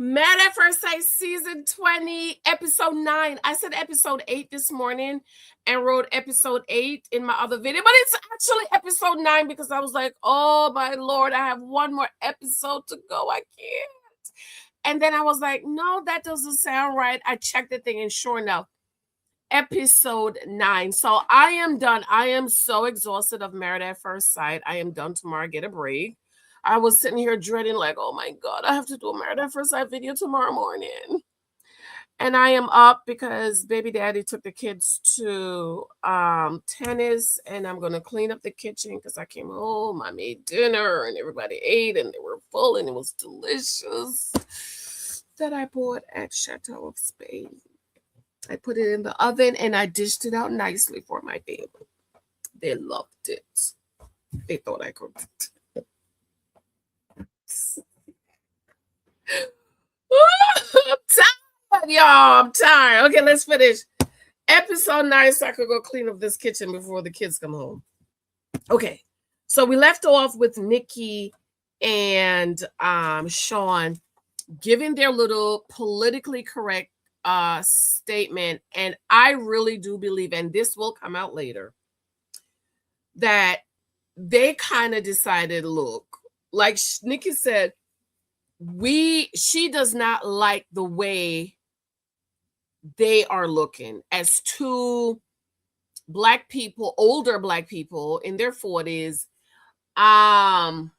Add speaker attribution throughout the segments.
Speaker 1: Mad at First Sight Season 20, Episode 9. I said Episode 8 this morning and wrote Episode 8 in my other video, but it's actually Episode 9 because I was like, oh my Lord, I have one more episode to go. I can't. And then I was like, no, that doesn't sound right. I checked the thing and sure enough, Episode 9. So I am done. I am so exhausted of Married at First Sight. I am done tomorrow. I get a break. I was sitting here dreading like, oh my God, I have to do a Married at First Sight video tomorrow morning. And I am up because baby daddy took the kids to tennis, and I'm going to clean up the kitchen because I came home, I made dinner and everybody ate and they were full and it was delicious that I bought at Chateau of Spain. I put it in the oven and I dished it out nicely for my family. They loved it. They thought I cooked it. I'm tired, y'all. I'm tired. Okay, let's finish Episode 9 so I could go clean up this kitchen before the kids come home. Okay, so we left off with Nikki and Sean giving their little politically correct statement, and I really do believe, and this will come out later, that they kind of decided, look, like Nikki said, she does not like the way they are looking as two Black people, older Black people in their 40s. And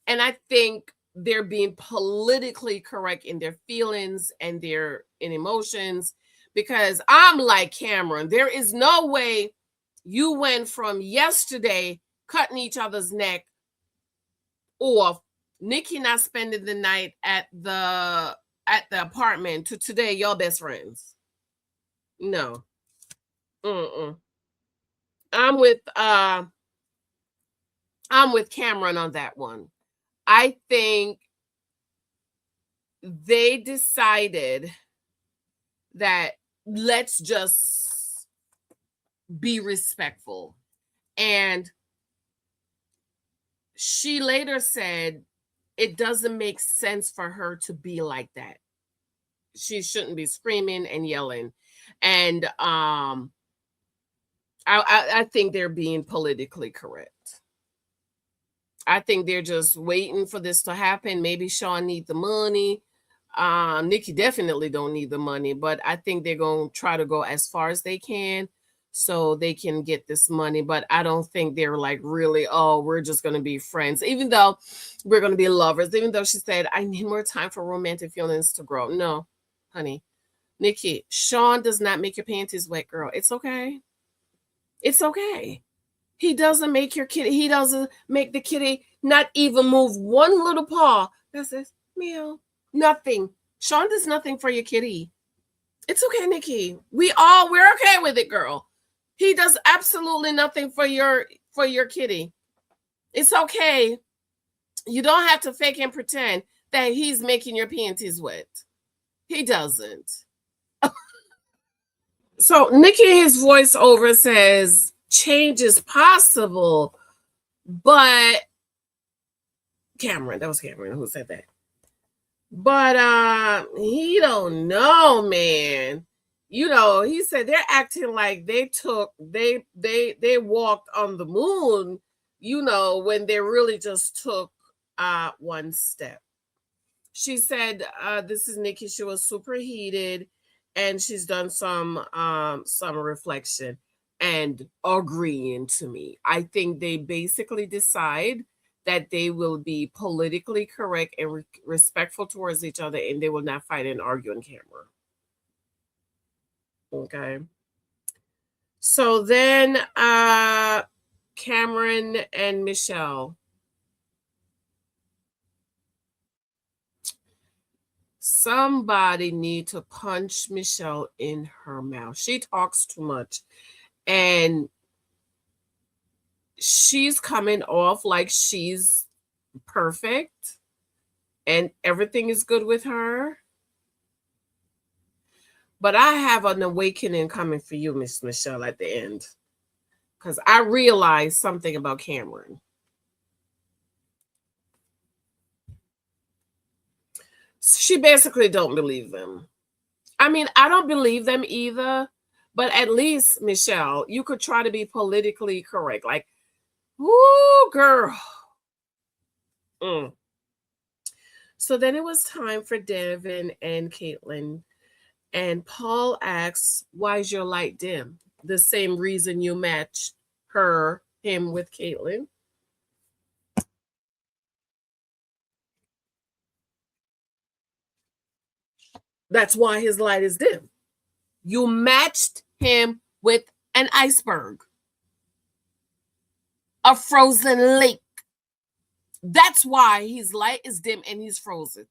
Speaker 1: I think they're being politically correct in their feelings and their emotions, because I'm like Cameron. There is no way you went from yesterday cutting each other's neck off, Nikki not spending the night at the apartment, to today y'all best friends. No. I'm with Cameron on that one. I think they decided that let's just be respectful. And she later said it doesn't make sense for her to be like that. She shouldn't be screaming and yelling. And I think they're being politically correct. I think they're just waiting for this to happen. Maybe Sean need the money. Nikki definitely don't need the money, but I think they're going to try to go as far as they can so they can get this money. But I don't think they're like really, oh, we're just going to be friends, even though we're going to be lovers, even though she said, I need more time for romantic feelings to grow. No, honey. Nikki, Sean does not make your panties wet, girl. It's okay. It's okay. He doesn't make your kitty. He doesn't make the kitty not even move one little paw that says meow. Nothing. Sean does nothing for your kitty. It's okay, Nikki. We're okay with it, girl. He does absolutely nothing for your kitty. It's okay. You don't have to fake and pretend that he's making your panties wet. He doesn't. So Nikki, his voiceover says change is possible, but Cameron, that was Cameron who said that. But he don't know, man. You know, he said they're acting like they walked on the moon, you know, when they really just took one step. She said this is Nikki. She was super heated and she's done some reflection and agreeing to me. I think they basically decide that they will be politically correct and respectful towards each other, and they will not fight and argue on camera. Okay. So then Cameron and Michelle. Somebody need to punch Michelle in her mouth. She talks too much. And she's coming off like she's perfect and everything is good with her. But I have an awakening coming for you, Miss Michelle, at the end. Because I realized something about Cameron. She basically don't believe them. I mean, I don't believe them either, but at least, Michelle, you could try to be politically correct. Like, whoo, girl. Mm. So then it was time for Devin and Caitlyn. And Paul asks, why is your light dim? The same reason you match him with Caitlyn. That's why his light is dim. You matched him with an iceberg, a frozen lake. That's why his light is dim and he's frozen.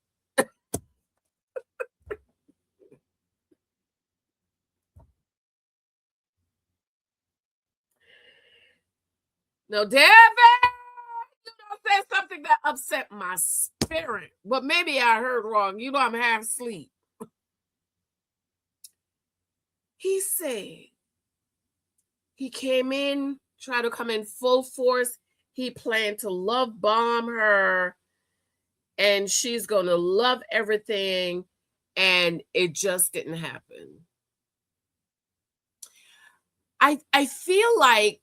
Speaker 1: No, Devin, you don't say something that upset my spirit. But maybe I heard wrong. You know, I'm half asleep. He said he came in, tried to come in full force. He planned to love bomb her, and she's going to love everything. And it just didn't happen. I feel like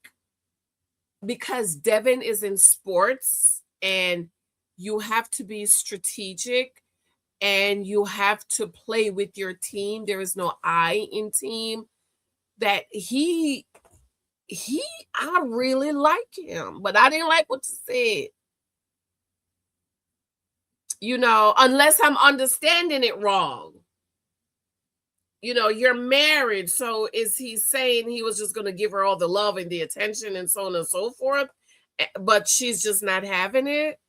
Speaker 1: because Devin is in sports and you have to be strategic and you have to play with your team. There is no I in team. That I really like him, but I didn't like what you said. You know, unless I'm understanding it wrong. You know, you're married, so is he saying he was just going to give her all the love and the attention and so on and so forth, but she's just not having it?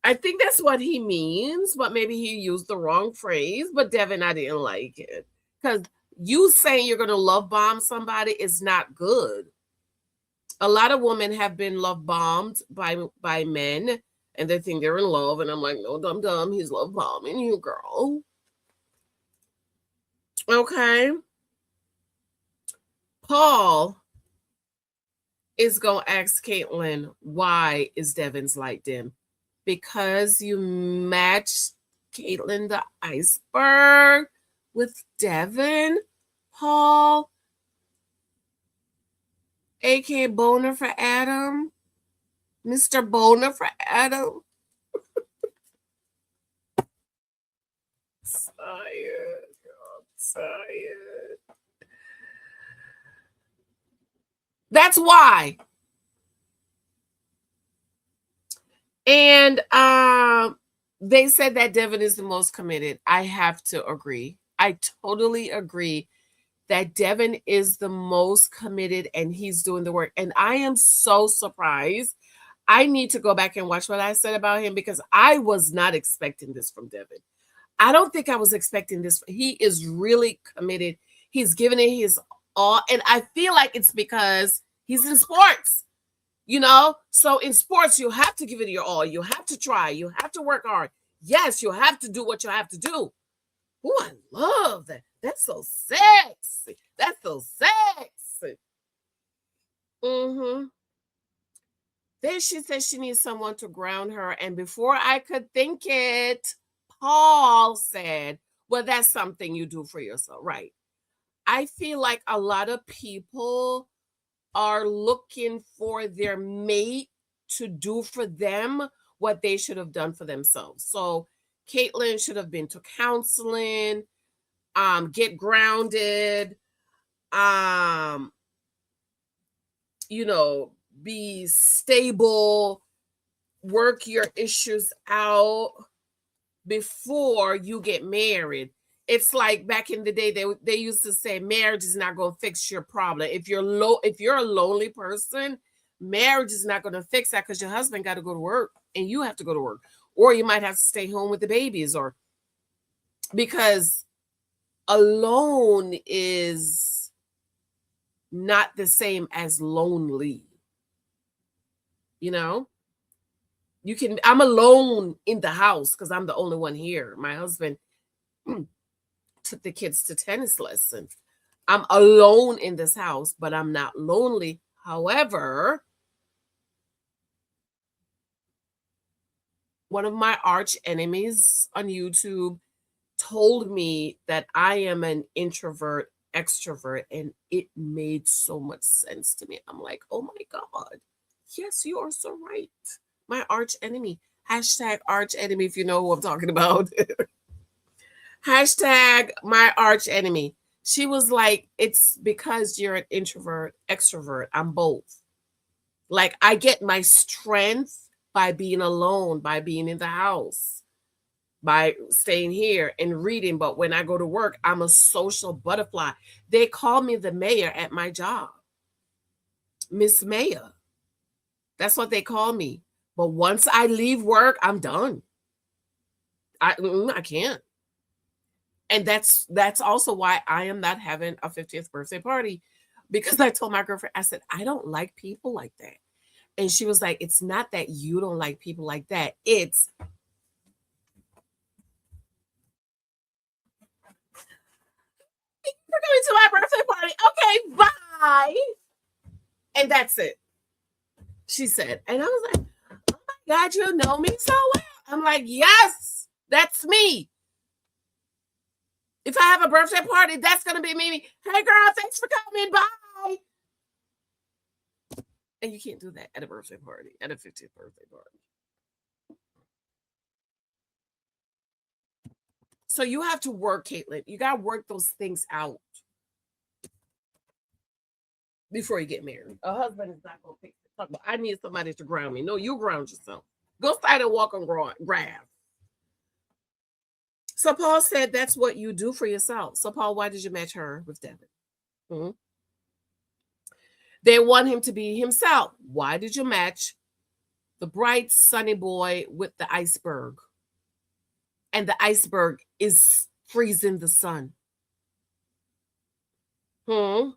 Speaker 1: I think that's what he means, but maybe he used the wrong phrase. But Devin, I didn't like it because you saying you're going to love bomb somebody is not good. A lot of women have been love bombed by men, and they think they're in love, and I'm like, no, dumb, he's love bombing you, girl. Okay. Paul is going to ask Caitlyn, why is Devin's light dim? Because you matched Caitlyn the iceberg with Devin, Paul, aka Boner for Adam, Mr. Boner for Adam. Tired. Tired. That's why. And they said that Devin is the most committed. I have to agree. I totally agree that Devin is the most committed and he's doing the work. And I am so surprised. I need to go back and watch what I said about him because I was not expecting this from Devin. I don't think I was expecting this. He is really committed. He's giving it his all. And I feel like it's because he's in sports, you know? So in sports, you have to give it your all. You have to try. You have to work hard. Yes, you have to do what you have to do. Oh, I love that. That's so sexy. That's so sexy. Mm-hmm. Then she said she needs someone to ground her. And before I could think it, Paul said, well, that's something you do for yourself. Right. I feel like a lot of people are looking for their mate to do for them what they should have done for themselves. So Caitlyn should have been to counseling, get grounded, you know, be stable, work your issues out before you get married. It's like back in the day, they used to say marriage is not going to fix your problem. If you're a lonely person, marriage is not going to fix that because your husband got to go to work and you have to go to work, or you might have to stay home with the babies, or because alone is not the same as lonely. You know, I'm alone in the house because I'm the only one here. My husband took the kids to tennis lessons. I'm alone in this house, but I'm not lonely. However, one of my arch enemies on YouTube told me that I am an introvert extrovert, and it made so much sense to me. I'm like, oh my God, yes, you are so right. My arch enemy, hashtag arch enemy, if you know who I'm talking about. Hashtag my arch enemy. She was like, it's because you're an introvert extrovert. I'm both. Like, I get my strength by being alone, by being in the house, by staying here and reading. But when I go to work, I'm a social butterfly. They call me the mayor at my job, Miss Mayor. That's what they call me. But once I leave work, I'm done. I can't. And that's also why I am not having a 50th birthday party, because I told my girlfriend, I said, I don't like people like that. And she was like, it's not that you don't like people like that. It's we're going to my birthday party. Okay, bye. And that's it. She said. And I was like, oh my God, you know me so well. I'm like, yes, that's me. If I have a birthday party, that's going to be me. Hey, girl, thanks for coming. Bye. And you can't do that at a birthday party, at a 50th birthday party. So you have to work, Caitlyn. You got to work those things out before you get married. A husband is not going to fix it. Talk about, I need somebody to ground me. No, you ground yourself. Go start and walk on grass. So Paul said that's what you do for yourself. So Paul, why did you match her with Devin? Mm-hmm. They want him to be himself. Why did you match the bright, sunny boy with the iceberg? And the iceberg is freezing the sun. Paul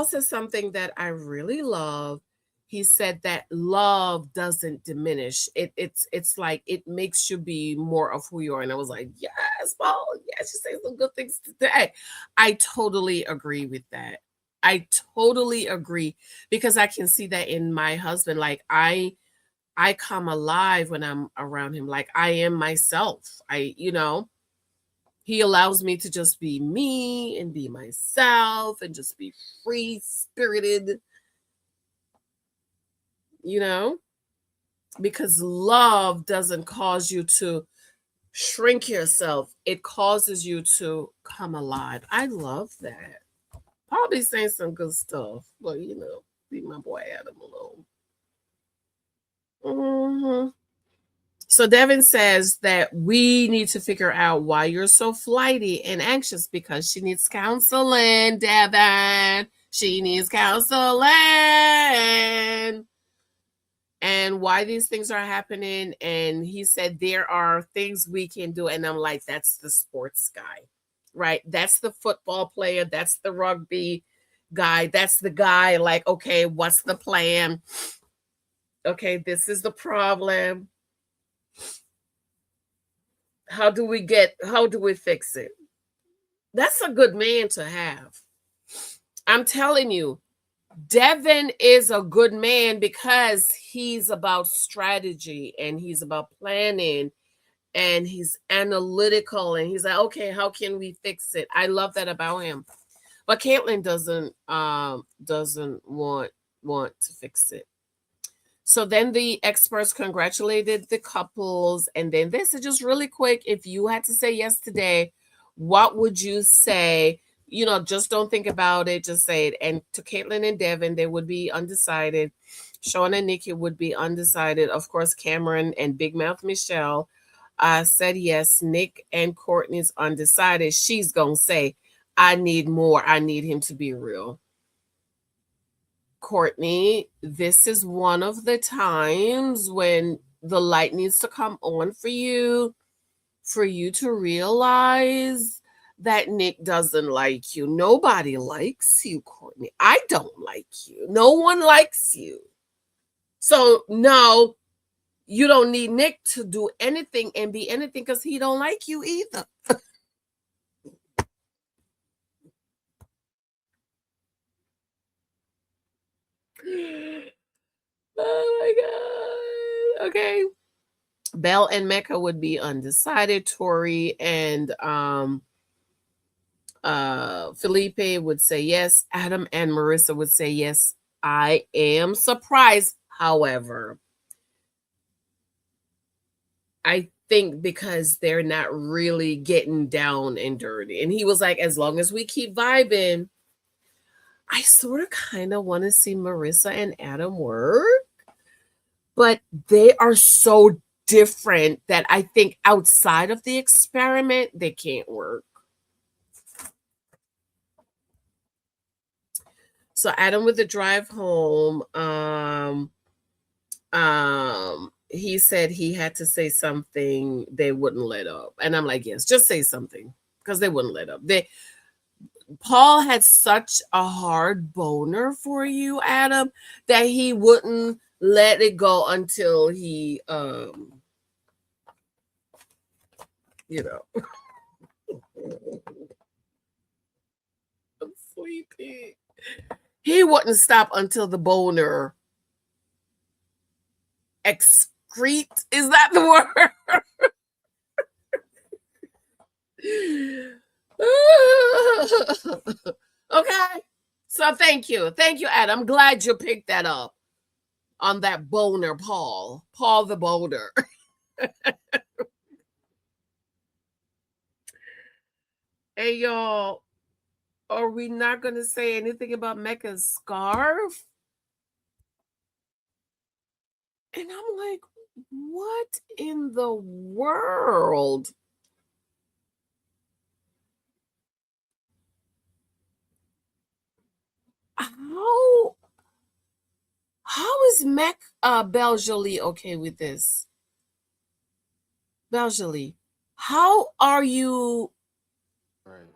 Speaker 1: says something that I really love. He said that love doesn't diminish. It's like it makes you be more of who you are. And I was like, yes, Paul, yes, you say some good things today. I totally agree with that. I totally agree, because I can see that in my husband. Like I come alive when I'm around him. Like I am myself. He allows me to just be me and be myself and just be free spirited, because love doesn't cause you to shrink yourself. It causes you to come alive. I love that. Probably saying some good stuff, but leave my boy Adam alone. So Devin says that we need to figure out why you're so flighty and anxious, because she needs counseling, Devin. She needs counseling. And why these things are happening. And he said there are things we can do. And I'm like, that's the sports guy, right? That's the football player. That's the rugby guy. That's the guy like, okay, what's the plan? Okay, this is the problem. How do we fix it? That's a good man to have. I'm telling you, Devin is a good man because he's about strategy and he's about planning and he's analytical and he's like, okay, how can we fix it? I love that about him. But Caitlyn doesn't want to fix it. So then the experts congratulated the couples. And then they said, just really quick, if you had to say yes today, what would you say? Just don't think about it. Just say it. And to Caitlyn and Devin, they would be undecided. Sean and Nikki would be undecided. Of course, Cameron and Big Mouth Michelle said yes. Nick and Courtney's undecided. She's going to say, I need more. I need him to be real. Courtney, this is one of the times when the light needs to come on for you to realize that Nick doesn't like you. Nobody likes you, Courtney. I don't like you. No one likes you. So no, you don't need Nick to do anything and be anything because he don't like you either. Oh my God. Okay. Belle and Mecca would be undecided. Tori and Felipe would say yes. Adam and Marissa would say yes. I am surprised, however. I think because they're not really getting down and dirty. And he was like, as long as we keep vibing, I sort of kind of want to see Marissa and Adam work. But they are so different that I think outside of the experiment, they can't work. So Adam with the drive home, he said he had to say something they wouldn't let up. And I'm like, yes, just say something, because they wouldn't let up. Paul had such a hard boner for you, Adam, that he wouldn't let it go until he you know. I'm sleepy. He wouldn't stop until the boner excrete. Is that the word? Okay. So thank you. Thank you, Adam. I'm glad you picked that up on that boner, Paul. Paul the boner. Hey, y'all. Are we not going to say anything about Mecca's scarf? And I'm like, what in the world? How is Beljolie okay with this? Beljolie, how are you?
Speaker 2: Right.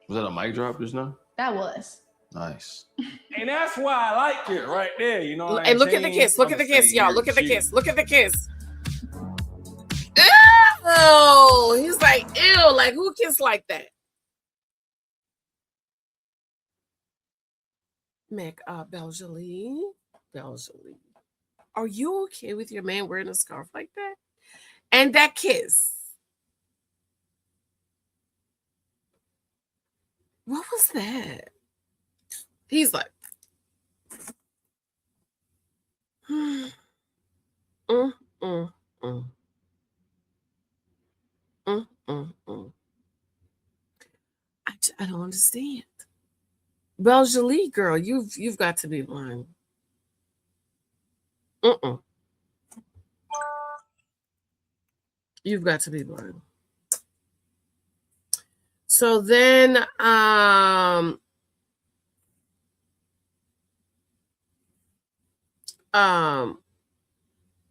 Speaker 2: Was that a mic drop just now?
Speaker 3: That was.
Speaker 2: Nice.
Speaker 4: And that's why I like it right there, you know.
Speaker 1: And look at the kiss. Look at the kiss, y'all. Look at the kiss. Look at the kiss. Ew! He's like, ew, like who kissed like that? Beljolie. Are you okay with your man wearing a scarf like that? And that kiss. What was that? He's like, I don't understand. Beljolie, girl, you've got to be blind. You've got to be blind. So then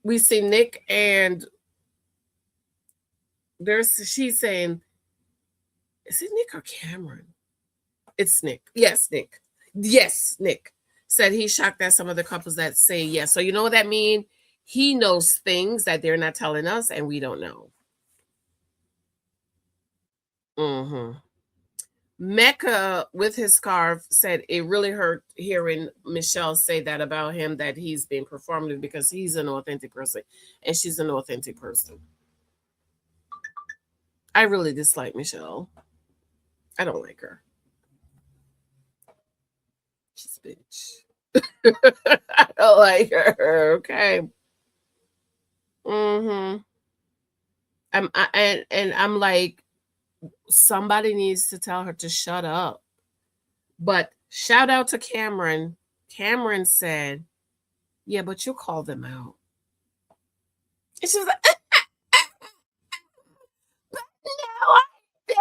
Speaker 1: we see Nick, and she's saying, is it Nick or Cameron? It's Nick. Yes, Nick. Yes, Nick said he's shocked at some of the couples that say yes. So you know what that means? He knows things that they're not telling us, and we don't know. Mecca with his scarf said it really hurt hearing Michelle say that about him, that he's being performative because he's an authentic person and she's an authentic person. I really dislike Michelle. I don't like her. She's a bitch. I don't like her. Okay. I'm like, somebody needs to tell her to shut up. But shout out to Cameron. Cameron said, yeah, but you call them out. And she was like, but no, I did.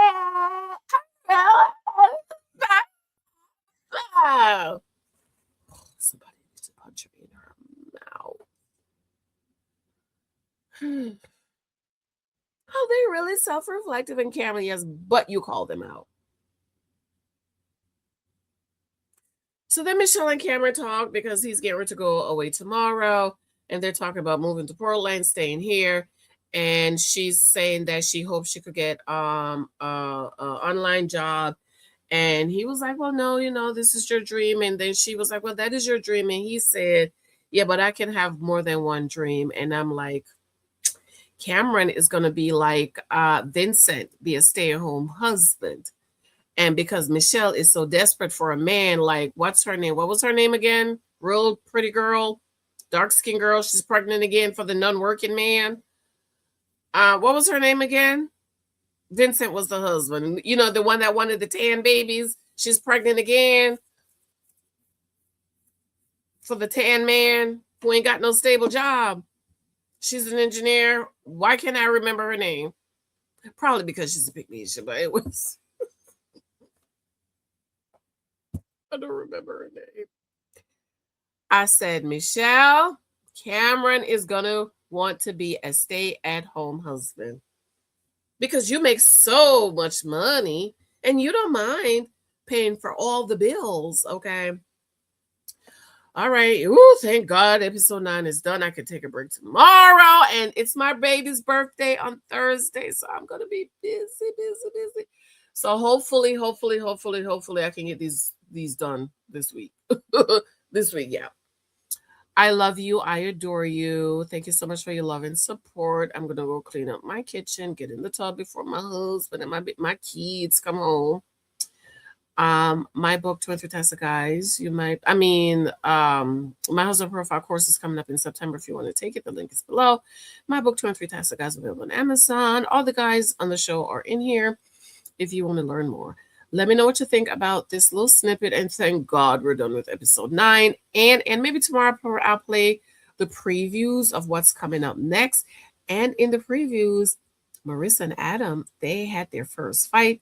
Speaker 1: Somebody needs to punch me in her mouth. Oh, they're really self-reflective and Cameron, yes, but you call them out. So then Michelle and Cameron talk because he's getting ready to go away tomorrow. And they're talking about moving to Portland, staying here. And she's saying that she hopes she could get an online job. And he was like, well, no, this is your dream. And then she was like, well, that is your dream. And he said, yeah, but I can have more than one dream. And I'm like, Cameron is going to be like Vincent, be a stay-at-home husband. And because Michelle is so desperate for a man, like, what's her name? What was her name again? Real pretty girl, dark-skinned girl. She's pregnant again for the non-working man. What was her name again? Vincent was the husband. You know, the one that wanted the 10 babies. She's pregnant again for the 10 man who ain't got no stable job. She's an engineer. Why can't I remember her name? Probably because she's a pygmy, but it was... I don't remember her name. I said, Michelle, Cameron is going to want to be a stay-at-home husband because you make so much money and you don't mind paying for all the bills, okay? All right. Ooh, thank God episode 9 is done. I can take a break tomorrow, and it's my baby's birthday on Thursday, so I'm going to be busy. So hopefully I can get these done this week. This week, yeah. I love you. I adore you. Thank you so much for your love and support. I'm gonna go clean up my kitchen, get in the tub before my husband and my kids come home. My book 23 Types of Guys. My husband profile course is coming up in September. If you want to take it, the link is below. My book 23 Types of Guys available on Amazon. All the guys on the show are in here. If you want to learn more, let me know what you think about this little snippet. And thank God we're done with episode 9. And maybe tomorrow I'll play the previews of what's coming up next. And in the previews, Marissa and Adam, they had their first fight.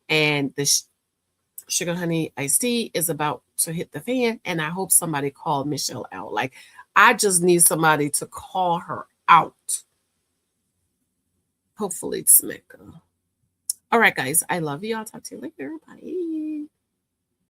Speaker 1: And the Sugar Honey Iced Tea is about to hit the fan. And I hope somebody called Michelle out. Like, I just need somebody to call her out. Hopefully it's Mecca. All right, guys. I love you. I'll talk to you later. Bye.